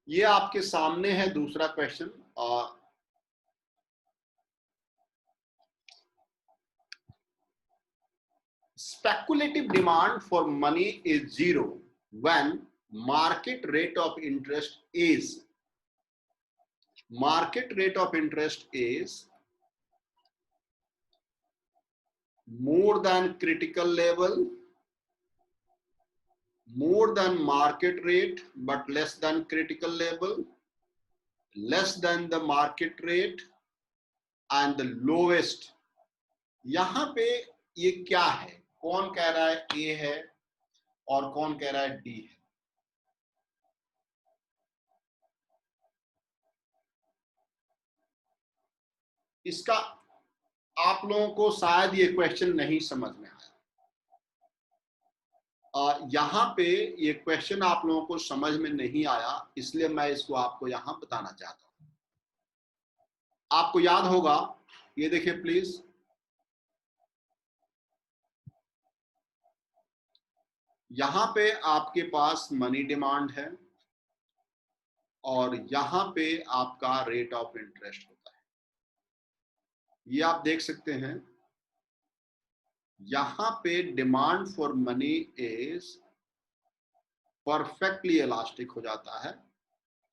ये आपके सामने है दूसरा question. speculative demand for money is zero when market rate of interest is more than critical level, more than market rate but less than critical level, less than the market rate and the lowest। यहां पे ये क्या है? कौन कह रहा है ए है और कौन कह रहा है डी है? इसका आप लोगों को शायद ये क्वेश्चन नहीं समझ में आया। यहां पे ये क्वेश्चन आप लोगों को समझ में नहीं आया, इसलिए मैं इसको आपको यहां बताना चाहता हूं। आपको याद होगा, ये देखिए प्लीज, यहां पे आपके पास मनी डिमांड है और यहां पे आपका रेट ऑफ इंटरेस्ट होता है। ये आप देख सकते हैं, यहां पे demand for money is perfectly elastic हो जाता है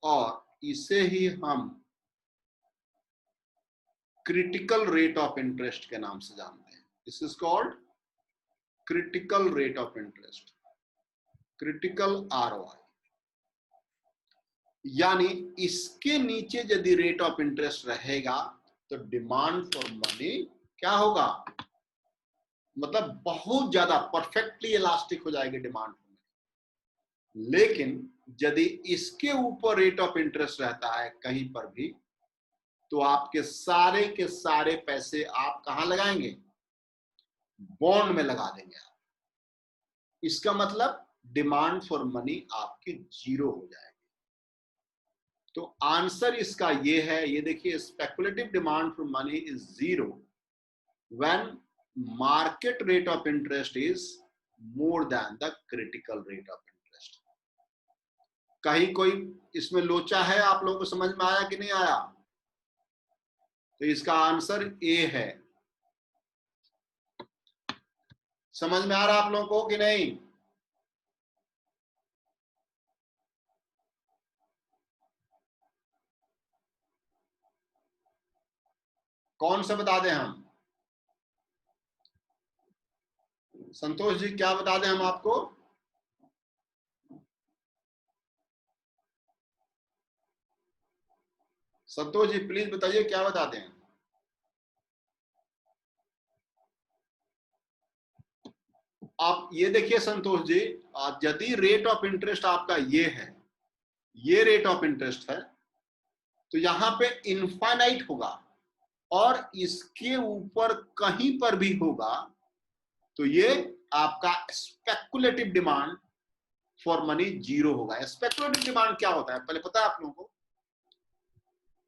और इसे ही हम क्रिटिकल रेट ऑफ इंटरेस्ट के नाम से जानते हैं। This is called critical rate of interest, critical ROI. यानी इसके नीचे यदि रेट ऑफ इंटरेस्ट रहेगा तो डिमांड फॉर मनी क्या होगा? मतलब बहुत ज्यादा परफेक्टली इलास्टिक हो जाएगी डिमांड फॉर मनी। लेकिन यदि इसके ऊपर रेट ऑफ इंटरेस्ट रहता है कहीं पर भी, तो आपके सारे के सारे पैसे आप कहां लगाएंगे? बॉन्ड में लगा देंगे आप। इसका मतलब डिमांड फॉर मनी आपकी जीरो हो जाएगी। तो आंसर इसका ये है, ये देखिए, speculative demand for money is zero when market rate of interest is more than the critical rate of interest. कहीं कोई इसमें लोचा है? आप लोगों को समझ में आया कि नहीं आया? तो इसका आंसर ए है। समझ में आ रहा आप लोगों को कि नहीं? कौन सा बता दें हम? संतोष जी क्या बता दें हम आपको? संतोष जी प्लीज बताइए क्या बता दें। आप ये देखिए संतोष जी, यदि रेट ऑफ इंटरेस्ट आपका ये है, ये रेट ऑफ इंटरेस्ट है, तो यहां पे इनफाइनाइट होगा और इसके ऊपर कहीं पर भी होगा तो ये आपका speculative demand for money zero होगा। स्पेकुलेटिव डिमांड क्या होता है पहले पता है आप लोगों को?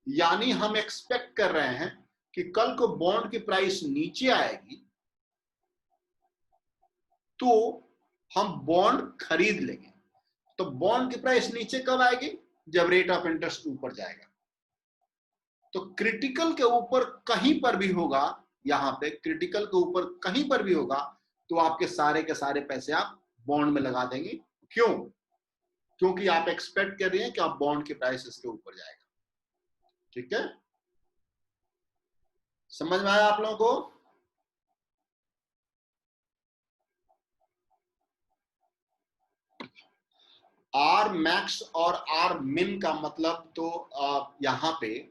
यानी हम एक्सपेक्ट कर रहे हैं कि कल को बॉन्ड की प्राइस नीचे आएगी तो हम बॉन्ड खरीद लेंगे। तो बॉन्ड की प्राइस नीचे कब आएगी? जब रेट ऑफ इंटरेस्ट ऊपर जाएगा। तो क्रिटिकल के ऊपर कहीं पर भी होगा, यहां पे क्रिटिकल के ऊपर कहीं पर भी होगा तो आपके सारे के सारे पैसे आप बॉन्ड में लगा देंगे। क्यों? क्योंकि आप एक्सपेक्ट कर रहे हैं कि आप बॉन्ड की प्राइस इसके ऊपर जाएगा। ठीक है, समझ में आया आप लोगों को? आर मैक्स और आर मिन का मतलब तो यहां पे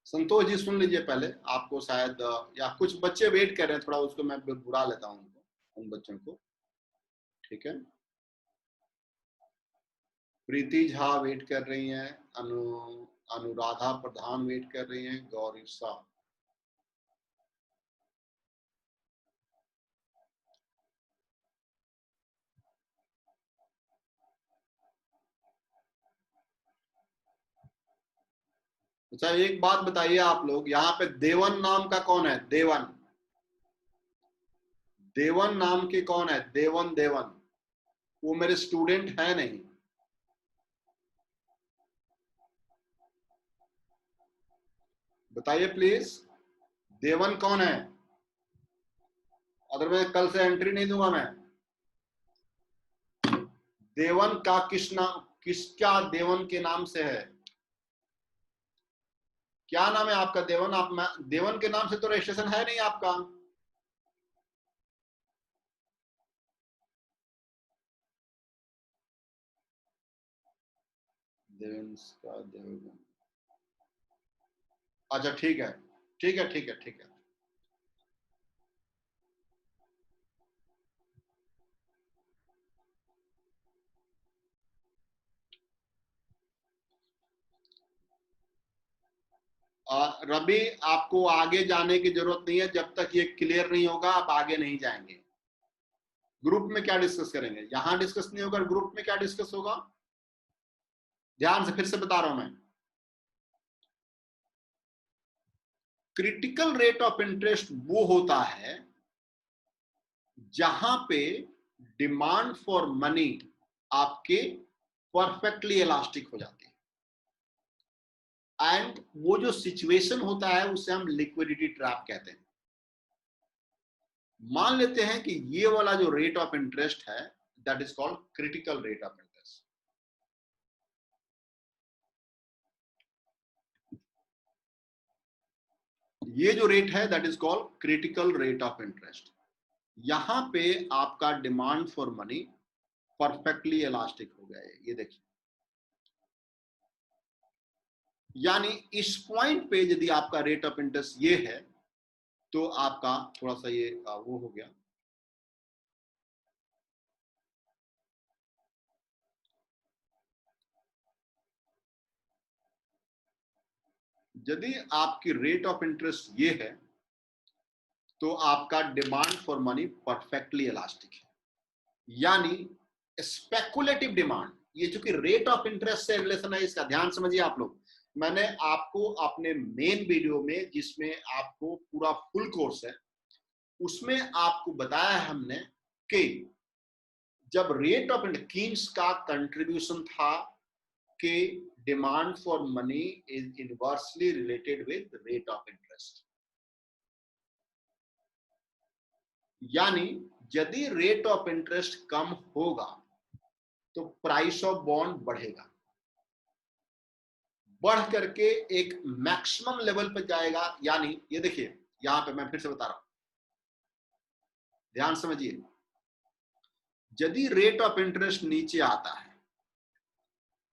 संतोष जी सुन लीजिए पहले, आपको शायद या कुछ बच्चे वेट कर रहे हैं, थोड़ा उसको मैं बुला लेता हूं उनको, उन बच्चों को। ठीक है, प्रीति झा वेट कर रही हैं, अनुराधा प्रधान वेट कर रही हैं, गौरी शाह। अच्छा एक बात बताइए आप लोग, यहाँ पे देवन नाम का कौन है? देवन, देवन नाम के कौन है? देवन, देवन वो मेरे स्टूडेंट है नहीं। बताइए प्लीज, देवन कौन है? अदरवाइज कल से एंट्री नहीं दूंगा मैं। देवन का किस नाम, किसका देवन के नाम से है? क्या नाम है आपका? देवन? आप देवन के नाम से तो रजिस्ट्रेशन है नहीं आपका। देवेंस का देवन। अच्छा ठीक है, ठीक है, ठीक है, ठीक है। रवि, आपको आगे जाने की जरूरत नहीं है, जब तक ये क्लियर नहीं होगा आप आगे नहीं जाएंगे। ग्रुप में क्या डिस्कस करेंगे? यहां डिस्कस नहीं होगा, ग्रुप में क्या डिस्कस होगा? ध्यान से फिर से बता रहा हूं मैं। क्रिटिकल रेट ऑफ इंटरेस्ट वो होता है जहां पे डिमांड फॉर मनी आपके परफेक्टली इलास्टिक हो जाती है, एंड वो जो सिचुएशन होता है उसे हम लिक्विडिटी ट्रैप कहते हैं। मान लेते हैं कि ये वाला जो रेट ऑफ इंटरेस्ट है that is called critical rate of interest. ये जो रेट है that is called critical rate of interest. यहां पे आपका demand for money perfectly elastic हो गया है, ये देखिए। यानी इस पॉइंट पे यदि आपका रेट ऑफ इंटरेस्ट ये है तो आपका थोड़ा सा ये वो हो गया। यदि आपकी रेट ऑफ इंटरेस्ट ये है तो आपका demand for money perfectly elastic है। यानी स्पेकुलेटिव डिमांड, ये चूंकि रेट ऑफ इंटरेस्ट से रिलेशन है, इसका ध्यान समझिए आप लोग। मैंने आपको अपने मेन वीडियो में, जिसमें आपको पूरा फुल कोर्स है, उसमें आपको बताया है हमने कि जब रेट ऑफ कीन्स का कंट्रीब्यूशन था कि demand for money is inversely related with rate of interest. यानी यदि रेट ऑफ इंटरेस्ट कम होगा तो प्राइस ऑफ बॉन्ड बढ़ेगा, बढ़ करके एक मैक्सिमम लेवल पर जाएगा। यानी ये देखिए, यहां पे मैं फिर से बता रहा हूं, ध्यान समझिए। यदि रेट ऑफ इंटरेस्ट नीचे आता है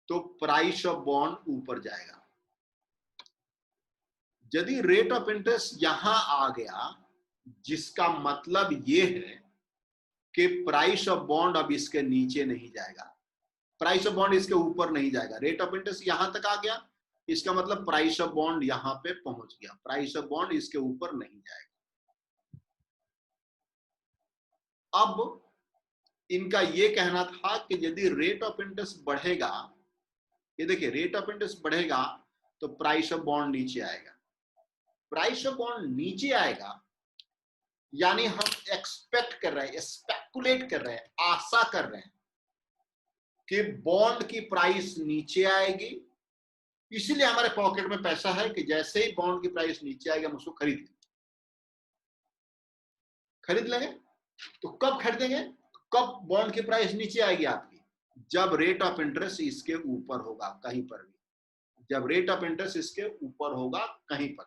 तो प्राइस ऑफ बॉन्ड ऊपर जाएगा। यदि रेट ऑफ इंटरेस्ट यहां आ गया, जिसका मतलब ये है कि प्राइस ऑफ बॉन्ड अब इसके नीचे नहीं जाएगा, प्राइस ऑफ बॉन्ड इसके ऊपर नहीं जाएगा। रेट ऑफ इंटरेस्ट यहां तक आ गया, इसका मतलब प्राइस ऑफ बॉन्ड यहां पे पहुंच गया, प्राइस ऑफ बॉन्ड इसके ऊपर नहीं जाएगा। अब इनका ये कहना था कि यदि रेट ऑफ इंटरेस्ट बढ़ेगा, ये देखिए, रेट ऑफ इंटरेस्ट बढ़ेगा तो प्राइस ऑफ बॉन्ड नीचे आएगा। प्राइस ऑफ बॉन्ड नीचे आएगा यानी हम एक्सपेक्ट कर रहे हैं, स्पेकुलेट कर रहे हैं, आशा कर रहे हैं कि बॉन्ड की प्राइस नीचे आएगी, इसीलिए हमारे पॉकेट में पैसा है कि जैसे ही बॉन्ड की प्राइस नीचे आएगी हम उसको खरीद लेंगे। तो कब खरीदेंगे? कब बॉन्ड की प्राइस नीचे आएगी आपकी? जब रेट ऑफ इंटरेस्ट इसके ऊपर होगा कहीं पर भी, जब रेट ऑफ इंटरेस्ट इसके ऊपर होगा कहीं पर,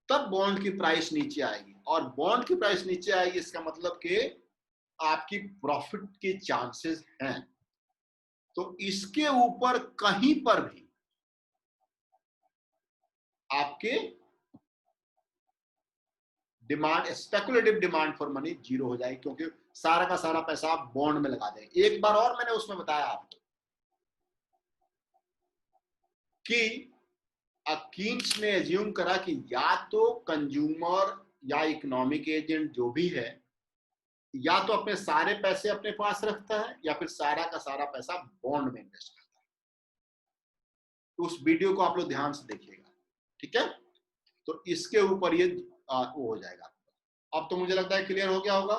तब बॉन्ड की प्राइस नीचे आएगी। और बॉन्ड की प्राइस नीचे आएगी इसका मतलब कि आपकी प्रॉफिट के चांसेस हैं। तो इसके ऊपर कहीं पर भी आपके demand, speculative demand for money zero हो जाएगी, क्योंकि सारा का सारा पैसा आप बॉन्ड में लगा देंगे। एक बार और मैंने उसमें बताया आपको कि कीन्स ने एज्यूम करा कि या तो कंज्यूमर या इकोनॉमिक एजेंट जो भी है, या तो अपने सारे पैसे अपने पास रखता है या फिर सारा का सारा पैसा बॉन्ड में इन्वेस्ट करता है। तो उस वीडियो को आप लोग ध्यान से देखिएगा, ठीक है? तो इसके ऊपर ये वो हो जाएगा। अब तो मुझे लगता है क्लियर हो गया होगा।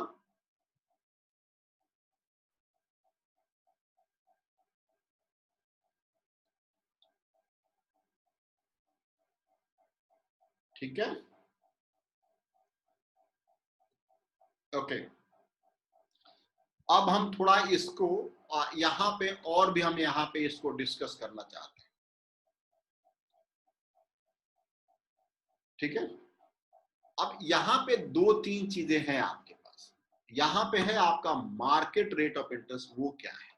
ठीक है, ओके। अब हम थोड़ा इसको यहाँ पे और भी हम यहाँ पे इसको डिस्कस करना चाहते हैं, ठीक है। अब यहाँ पे दो तीन चीजें हैं आपके पास। यहाँ पे है आपका मार्केट रेट ऑफ इंटरेस्ट। वो क्या है?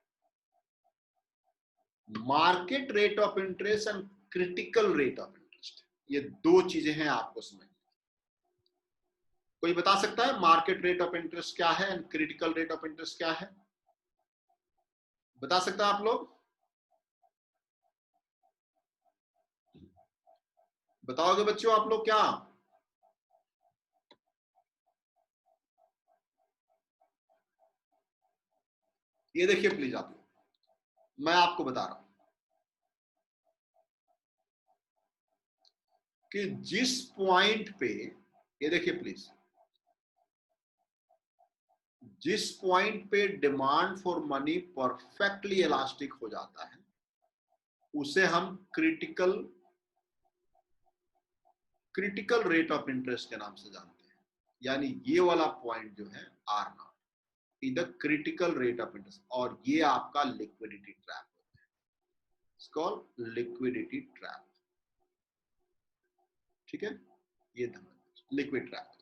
Market rate of interest and critical rate of interest, ये दो चीजें हैं आपको समझ। कोई बता सकता है मार्केट रेट ऑफ इंटरेस्ट क्या है and critical rate of interest क्या है? बता सकता है आप लोग? बताओगे बच्चों आप लोग क्या? ये देखिए प्लीज आप लोग, मैं आपको बता रहा हूं कि जिस पॉइंट पे, ये देखिए प्लीज, जिस पॉइंट पे demand for money perfectly elastic हो जाता है उसे हम क्रिटिकल रेट ऑफ इंटरेस्ट के नाम से जानते हैं। यानी ये वाला पॉइंट जो है r naught is the critical rate of interest, और ये आपका लिक्विडिटी ट्रैप होता है। इट्स कॉल्ड लिक्विडिटी ट्रैप, ठीक है, ये लिक्विड ट्रैप।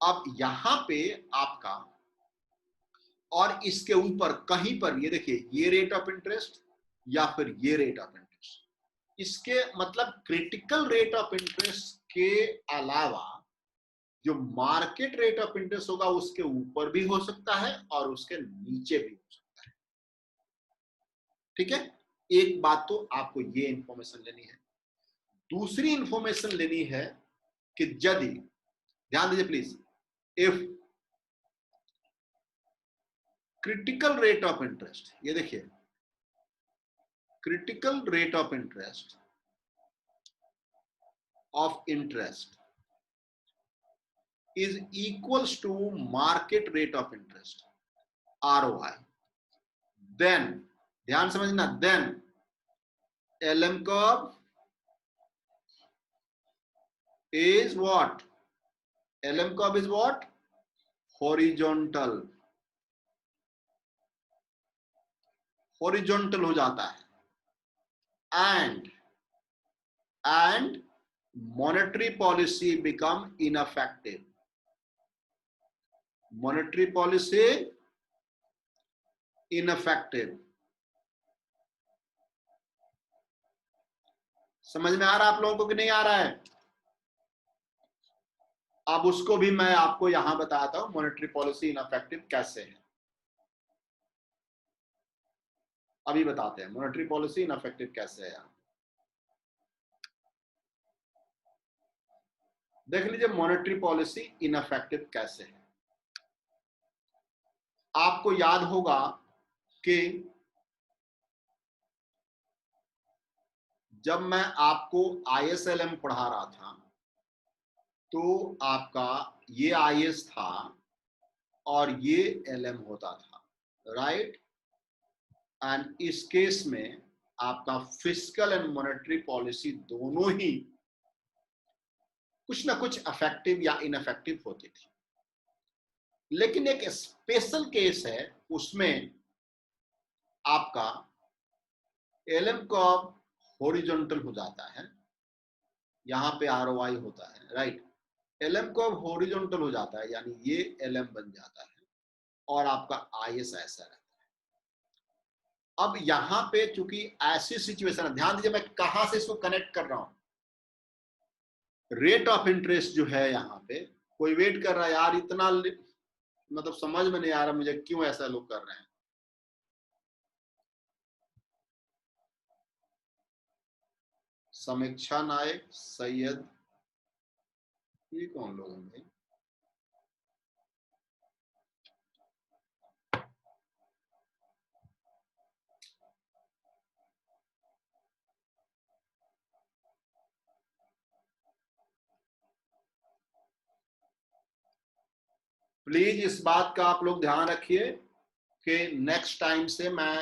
अब यहां पे आपका, और इसके ऊपर कहीं पर ये देखिए ये रेट ऑफ इंटरेस्ट या फिर ये रेट ऑफ इंटरेस्ट, इसके मतलब क्रिटिकल रेट ऑफ इंटरेस्ट के अलावा जो मार्केट रेट ऑफ इंटरेस्ट होगा उसके ऊपर भी हो सकता है और उसके नीचे भी हो सकता है, ठीक है। एक बात तो आपको ये इंफॉर्मेशन लेनी है। दूसरी इंफॉर्मेशन लेनी है कि यदि, ध्यान दीजिए please, if critical rate of interest, ये देखिए critical rate of interest is equals to market rate of interest ROI, then ध्यान समझना, then LM curve is what? LM curve is what? Horizontal हो जाता है, and monetary policy become ineffective. Monetary policy ineffective. समझ में आ रहा है आप लोगों को कि नहीं आ रहा है? अब उसको भी मैं आपको यहां बताता हूं मॉनेटरी पॉलिसी इनफेक्टिव कैसे है। अभी बताते हैं मॉनेटरी पॉलिसी इनफेक्टिव कैसे है। देख लीजिए मॉनेटरी पॉलिसी इनफेक्टिव कैसे है। आपको याद होगा कि जब मैं आपको ISLM पढ़ा रहा था तो आपका ये IS था और ये LM होता था, राइट। एंड इस केस में आपका फिस्कल एंड मॉनेटरी पॉलिसी दोनों ही कुछ ना कुछ इफेक्टिव या इनफेक्टिव होती थी। लेकिन एक स्पेशल केस है, उसमें आपका LM कर्व हॉरिजॉन्टल हो जाता है, यहां पे ROI होता है, राइट। LM कर्व हॉरिजॉन्टल हो जाता है यानी ये LM बन जाता है और आपका IS ऐसा रहता है। अब यहां पे चूंकि ऐसी सिचुएशन है, ध्यान दीजिए मैं कहां से इसको कनेक्ट कर रहा हूं। रेट ऑफ इंटरेस्ट जो है यहाँ पे, कोई वेट कर रहा है यार, इतना मतलब समझ में नहीं आ रहा मुझे क्यों ऐसा लोग कर रहे हैं। समीक्षा नायक, सैयद, ये कौन लोग हैं भाई? प्लीज इस बात का आप लोग ध्यान रखिए कि नेक्स्ट टाइम से मैं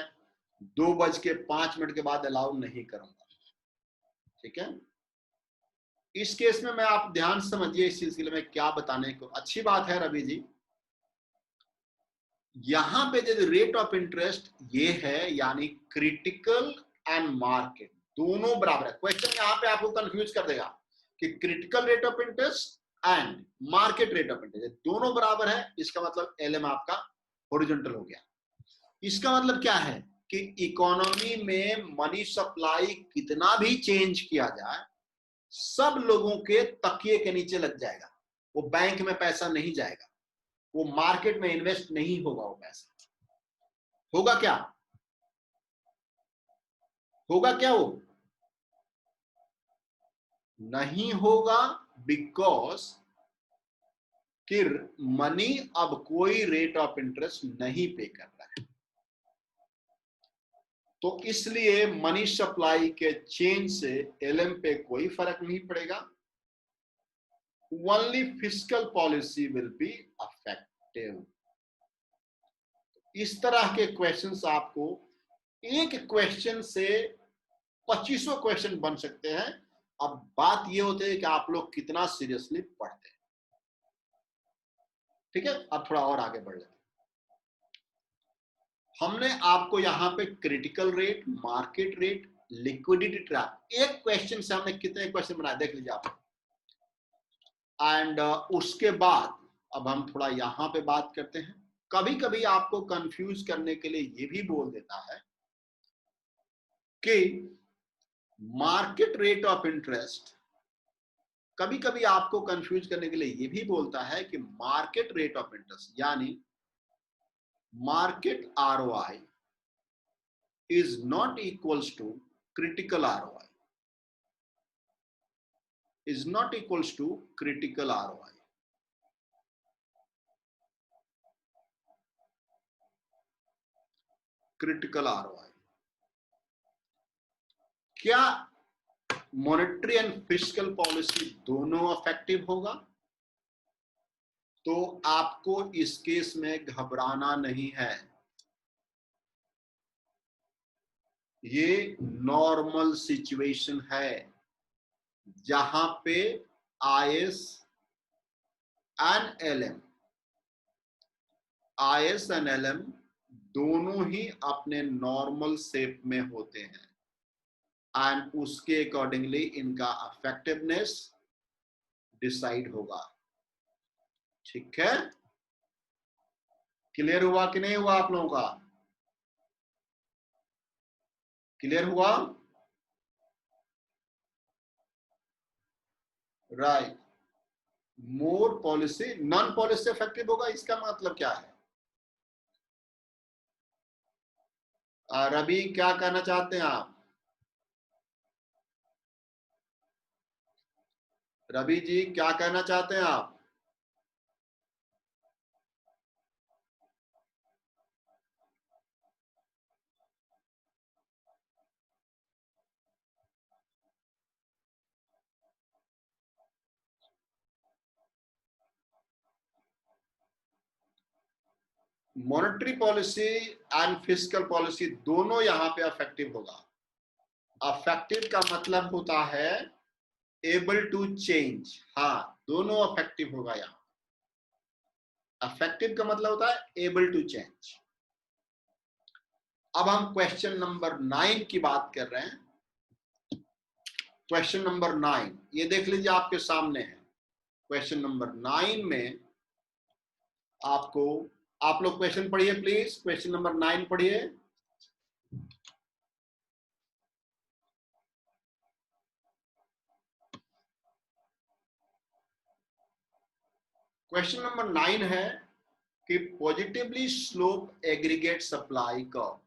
2:05 के बाद अलाउ नहीं करूंगा, ठीक है। इस केस में मैं, आप ध्यान समझिए इस सिलसिले में क्या बताने को, अच्छी बात है रवि जी। यहां पे जो रेट ऑफ इंटरेस्ट ये है, यानी क्रिटिकल एंड मार्केट दोनों बराबर है। क्वेश्चन यहां पे आपको कंफ्यूज कर देगा कि critical rate of interest and market rate of interest दोनों बराबर है, इसका मतलब एलएम आपका हॉरिजॉन्टल हो गया। इसका मतलब क्या है कि इकोनॉमी में मनी सप्लाई कितना भी चेंज किया जाए, सब लोगों के तकिए के नीचे लग जाएगा। वो बैंक में पैसा नहीं जाएगा, वो मार्केट में इन्वेस्ट नहीं होगा। वो पैसा होगा क्या, होगा क्या? वो नहीं होगा, बिकॉज कि मनी अब कोई रेट ऑफ इंटरेस्ट नहीं पे कर रहा है। तो इसलिए मनी सप्लाई के चेंज से एलएम पे कोई फर्क नहीं पड़ेगा। Only fiscal policy will be affective. इस तरह के क्वेश्चंस आपको एक क्वेश्चन से 2500 क्वेश्चन बन सकते हैं। अब बात ये होती है कि आप लोग कितना सीरियसली पढ़ते हैं। ठीक है, अब थोड़ा और आगे बढ़ लेते हैं। हमने आपको यहां पे critical rate, market rate, liquidity trap, एक क्वेश्चन से हमने कितने क्वेश्चन बनाए देख लीजिए आप। एंड उसके बाद अब हम थोड़ा यहां पे बात करते हैं। कभी कभी आपको कंफ्यूज करने के लिए ये भी बोल देता है कि मार्केट रेट ऑफ इंटरेस्ट, कभी कभी आपको कंफ्यूज करने के लिए ये भी बोलता है कि मार्केट रेट ऑफ इंटरेस्ट यानी market ROI is not equals to critical ROI, is not equals to critical ROI. Critical ROI क्या मॉनेटरी एंड फिस्कल पॉलिसी दोनों इफेक्टिव होगा? तो आपको इस केस में घबराना नहीं है। ये नॉर्मल सिचुएशन है जहां पे IS and LM, IS and LM दोनों ही अपने नॉर्मल शेप में होते हैं एंड उसके अकॉर्डिंगली इनका इफेक्टिवनेस डिसाइड होगा। ठीक है, क्लियर हुआ कि नहीं हुआ आप लोगों का? क्लियर हुआ? राइट। मोर पॉलिसी, नॉन पॉलिसी इफेक्टिव होगा, इसका मतलब क्या है? रवि क्या कहना चाहते हैं आप? रवि जी क्या कहना चाहते हैं आप? Monetary policy and fiscal policy दोनों यहां पे इफेक्टिव होगा। इफेक्टिव का मतलब होता है एबल टू चेंज। हाँ, दोनों इफेक्टिव होगा। यहाँ इफेक्टिव का मतलब होता है एबल टू चेंज। अब हम क्वेश्चन नंबर 9 की बात कर रहे हैं। क्वेश्चन नंबर 9 ये देख लीजिए, आपके सामने है। क्वेश्चन नंबर 9 में आपको, आप लोग क्वेश्चन पढ़िए प्लीज, क्वेश्चन नंबर 9 पढ़िए। क्वेश्चन नंबर 9 है कि positively slope aggregate supply curve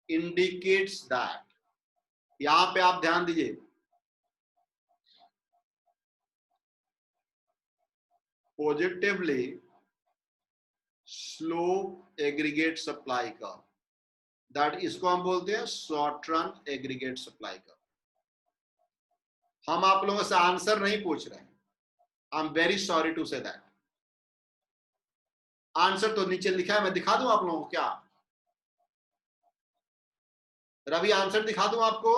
indicates that, यहां पे आप ध्यान दीजिए, positively slope aggregate supply curve, that इसको हम बोलते हैं short run aggregate supply curve. हम आप लोगों से आंसर नहीं पूछ रहे हैं, I am very sorry to say that. Answer तो नीचे लिखा है, मैं दिखा दूं आप लोगों को क्या? रवि आंसर दिखा दूं आपको?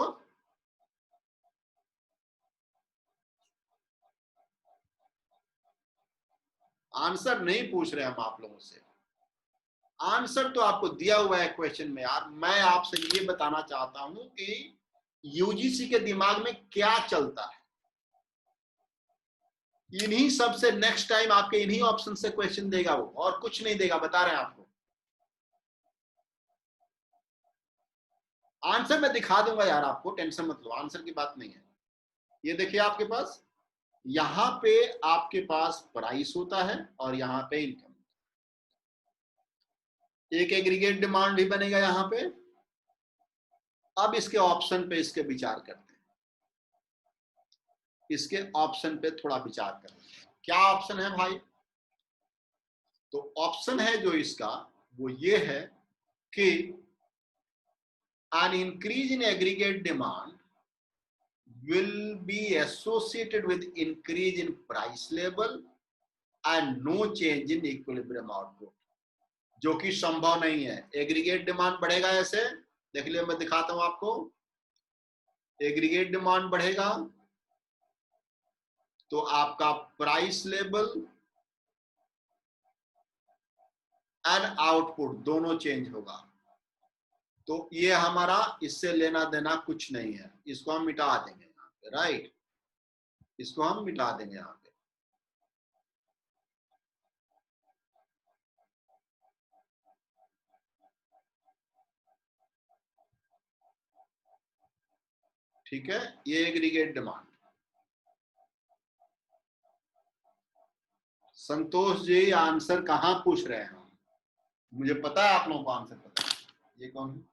आंसर नहीं पूछ रहे हम आप लोगों से, आंसर तो आपको दिया हुआ है क्वेश्चन में। यार मैं आपसे ये बताना चाहता हूं कि यूजीसी के दिमाग में क्या चलता है। इन्हीं सबसे नेक्स्ट टाइम आपके इन्हीं ऑप्शन से क्वेश्चन देगा वो, और कुछ नहीं देगा, बता रहे हैं आपको। आंसर मैं दिखा दूंगा यार आपको, टेंशन मत लो, आंसर की बात नहीं है। ये देखिए आपके पास, यहां पे आपके पास प्राइस होता है और यहां पे इनकम। एक एग्रीगेट डिमांड भी बनेगा यहां पे। अब इसके ऑप्शन पे इसके विचार करते हैं, इसके ऑप्शन पे थोड़ा विचार करते हैं। क्या ऑप्शन है भाई? तो ऑप्शन है जो इसका वो ये है कि an increase in aggregate demand will be associated with increase in price level and no change in equilibrium output, जो कि संभव नहीं है। एग्रीगेट डिमांड बढ़ेगा ऐसे, देख लियो, मैं दिखाता हूं आपको। एग्रीगेट डिमांड बढ़ेगा तो आपका प्राइस लेवल एंड आउटपुट दोनों चेंज होगा। तो ये हमारा इससे लेना देना कुछ नहीं है, इसको हम मिटा देंगे यहाँ पे, राइट, इसको हम मिटा देंगे यहाँ पे। ठीक है, ये aggregate demand. Santosh ji answer कहां पूछ रहे हैं? मुझे पता है आप लोगों को आंसर पता है। ये कौन है?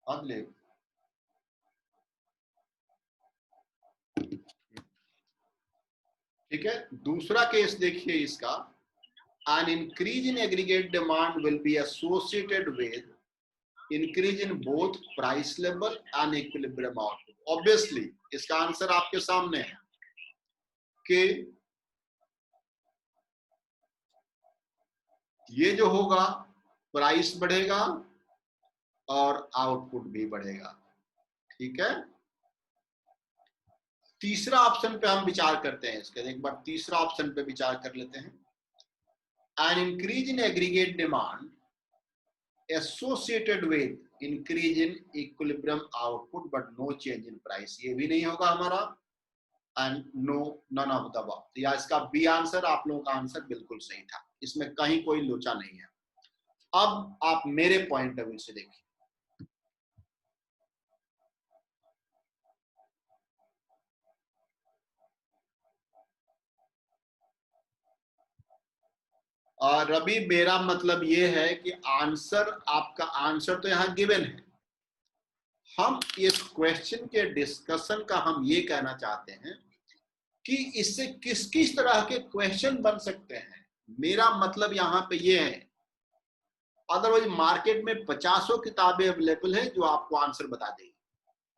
अगले, ठीक है। दूसरा केस देखिए इसका, an increase in aggregate demand will be associated with increase in both price level and equilibrium output। obviously इसका आंसर आपके सामने है कि ये जो होगा प्राइस बढ़ेगा और आउटपुट भी बढ़ेगा। ठीक है, तीसरा ऑप्शन पे हम विचार करते हैं इसके, एक बार तीसरा ऑप्शन पे विचार कर लेते हैं। an increase in aggregate demand associated with increase in equilibrium output but no change in price, ये भी नहीं होगा हमारा, and no none of the above. या इसका बी आंसर, आप लोगों का आंसर बिल्कुल सही था, इसमें कहीं कोई लोचा नहीं है। अब आप मेरे पॉइंट ऑफ व्यू से देखिए, और रवि मेरा मतलब ये है कि आंसर, आपका आंसर तो यहां गिवन है। हम इस क्वेश्चन के डिस्कशन का हम ये कहना चाहते हैं कि इससे किस किस तरह के क्वेश्चन बन सकते हैं, मेरा मतलब यहां पे ये है। अदरवाइज मार्केट में 50 किताबें अवेलेबल है जो आपको आंसर बता देगी।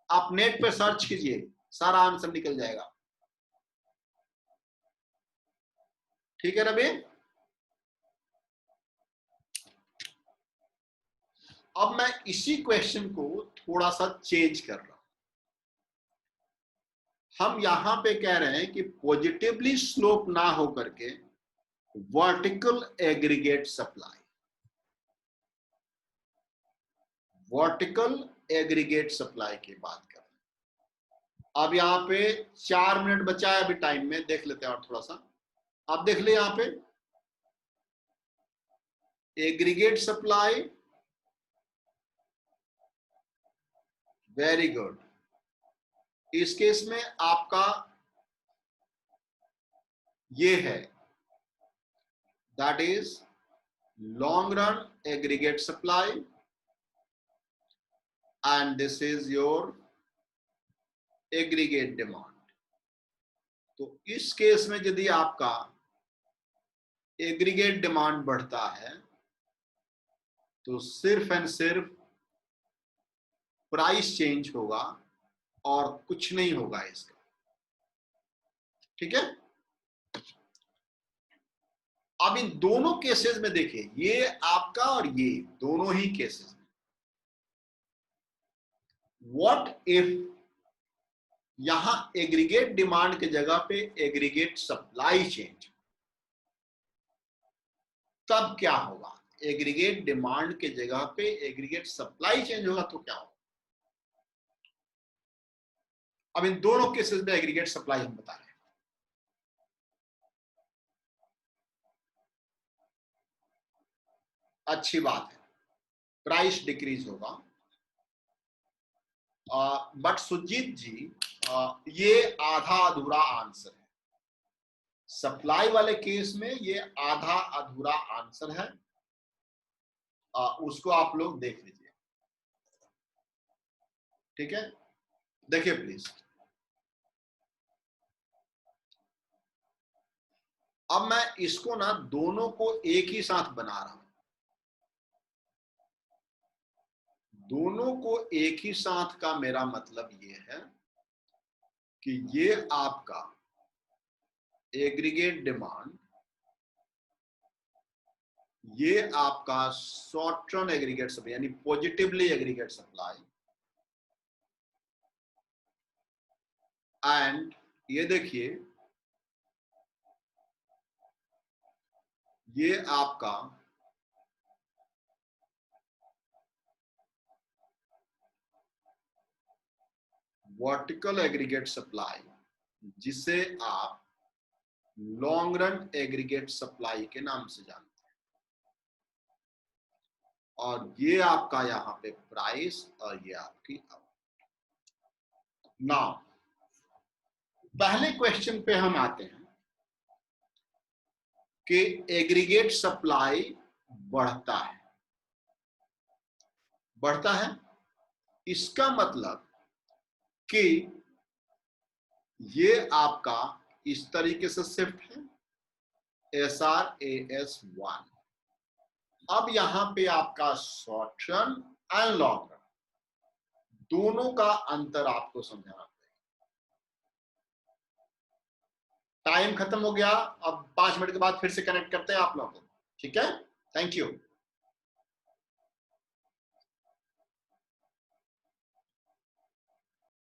आप नेट पे सर्च कीजिए, सारा आंसर निकल जाएगा। ठीक है रवि? अब मैं इसी क्वेश्चन को थोड़ा सा चेंज कर रहा हूं। हम यहां पे कह रहे हैं कि पॉजिटिवली स्लोप ना होकर के vertical aggregate supply, vertical aggregate supply की बात कर रहे हैं। अब यहां पे 4 मिनट बचा है अभी टाइम में, देख लेते हैं और थोड़ा सा। आप देख ले यहां पे एग्रीगेट सप्लाई, वेरी गुड। इस केस में आपका ये है, that is long run aggregate supply and this is your aggregate demand. तो इस केस में यदि आपका एग्रीगेट डिमांड बढ़ता है तो सिर्फ एंड सिर्फ प्राइस चेंज होगा और कुछ नहीं होगा इसका। ठीक है, अब इन दोनों केसेस में देखिए, ये आपका और ये दोनों ही केसेस में, व्हाट इफ यहां एग्रीगेट डिमांड के जगह पे एग्रीगेट सप्लाई चेंज, तब क्या होगा? एग्रीगेट डिमांड के जगह पे एग्रीगेट सप्लाई चेंज होगा तो क्या होगा? अब इन दोनों केसेस में एग्रीगेट सप्लाई हम बता रहे हैं। अच्छी बात है, प्राइस डिक्रीज होगा। बट सुजीत जी, ये आधा अधूरा आंसर है। सप्लाई वाले केस में ये आधा अधूरा आंसर है, उसको आप लोग देख लीजिए, ठीक है? देखिए प्लीज, अब मैं इसको ना दोनों को एक ही साथ बना रहा हूं, दोनों को एक ही साथ का मेरा मतलब ये है कि ये आपका एग्रीगेट डिमांड, ये आपका शॉर्ट टर्म एग्रीगेट सप्लाई यानी पॉजिटिवली एग्रीगेट सप्लाई, एंड ये देखिए ये आपका वर्टिकल एग्रीगेट सप्लाई, जिसे आप लॉन्ग रन एग्रीगेट सप्लाई के नाम से जानते हैं, और ये आपका यहां पे प्राइस और ये आपकी आउटपुट। नाउ पहले क्वेश्चन पे हम आते हैं कि एग्रीगेट सप्लाई बढ़ता है, बढ़ता है, इसका मतलब कि ये आपका इस तरीके से शिफ्ट है SRAS1। अब यहां पे आपका short run and long run दोनों का अंतर आपको समझाना पड़ेगा। टाइम खत्म हो गया, अब 5 मिनट के बाद फिर से कनेक्ट करते हैं आप लोगों को, ठीक है? Thank you.